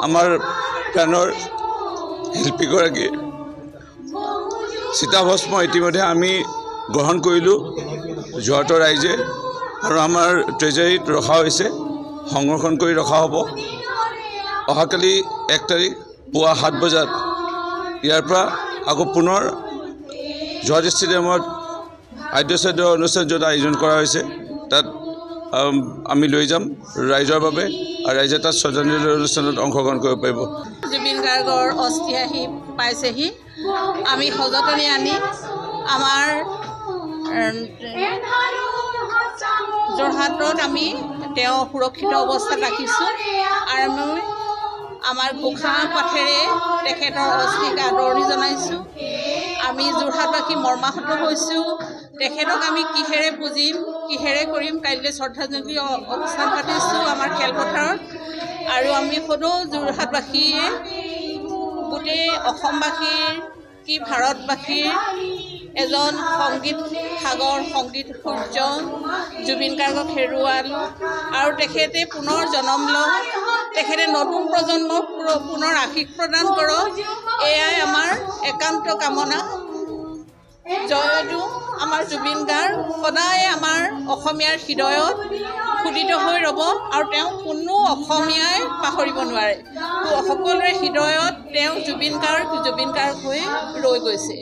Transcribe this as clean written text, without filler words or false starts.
আমাৰ প্ৰাণৰ শিল্পীগৰাকী চিতাভস্ম ইতিমধ্যে আমি গ্ৰহণ কৰিলোঁ যোৰহাটৰ ৰাইজে, আৰু আমাৰ ট্ৰেজাৰীত ৰখা হৈছে, সংৰক্ষণ কৰি ৰখা হ'ব। অহাকালি 1 তাৰিখ পুৱা 7 বজাত ইয়াৰ পৰা আকৌ পুনৰ যোৰহাট ষ্টেডিয়ামত আদ্য অনুষ্ঠান য'ত আয়োজন কৰা হৈছে তাত আমি লৈ যাম ৰাইজৰ বাবে, আৰু ৰাইজে তাত শ্ৰদ্ধাঞ্জলি অনুষ্ঠানত অংশগ্ৰহণ কৰিব পাৰিব। জুবিন গাৰ্গৰ অস্থি আহি পাইছেহি। আমি সযতনে আনি আমাৰ যোৰহাটত আমি তেওঁ সুৰক্ষিত অৱস্থাত ৰাখিছোঁ, আৰু আমি আমাৰ ঘোষা পাঠেৰে তেখেতৰ অস্থিক আদৰণি জনাইছোঁ। আমি যোৰহাটবাসী মৰ্মাহত হৈছোঁ। তেখেতক আমি কিহেৰে পুজিম, কিহেৰে কৰিম। কাইলৈ শ্ৰদ্ধাঞ্জলি অনুষ্ঠান পাতিছোঁ আমাৰ খেলপথাৰত, আৰু আমি সদৌ যোৰহাটবাসীয়ে গোটেই অসমবাসীৰ কি ভাৰতবাসীৰ এজন সংগীত সাগৰ, সংগীত সূৰ্য জুবিন গাৰ্গক হেৰুৱালোঁ, আৰু তেখেতে পুনৰ জনম লওক, তেখেতে নতুন প্ৰজন্মক পুনৰ আশীষ প্ৰদান কৰক, এয়াই আমাৰ একান্ত কামনা। জয়তো আমাৰ জুবিন গাৰ্গ সদায় আমাৰ অসমীয়াৰ হৃদয়ত খোদিত হৈ ৰ'ব, আৰু তেওঁ কোনো অসমীয়াই পাহৰিব নোৱাৰে। সকলোৰে হৃদয়ত তেওঁ জুবিন গাৰ্গ হৈ ৰৈ গৈছে।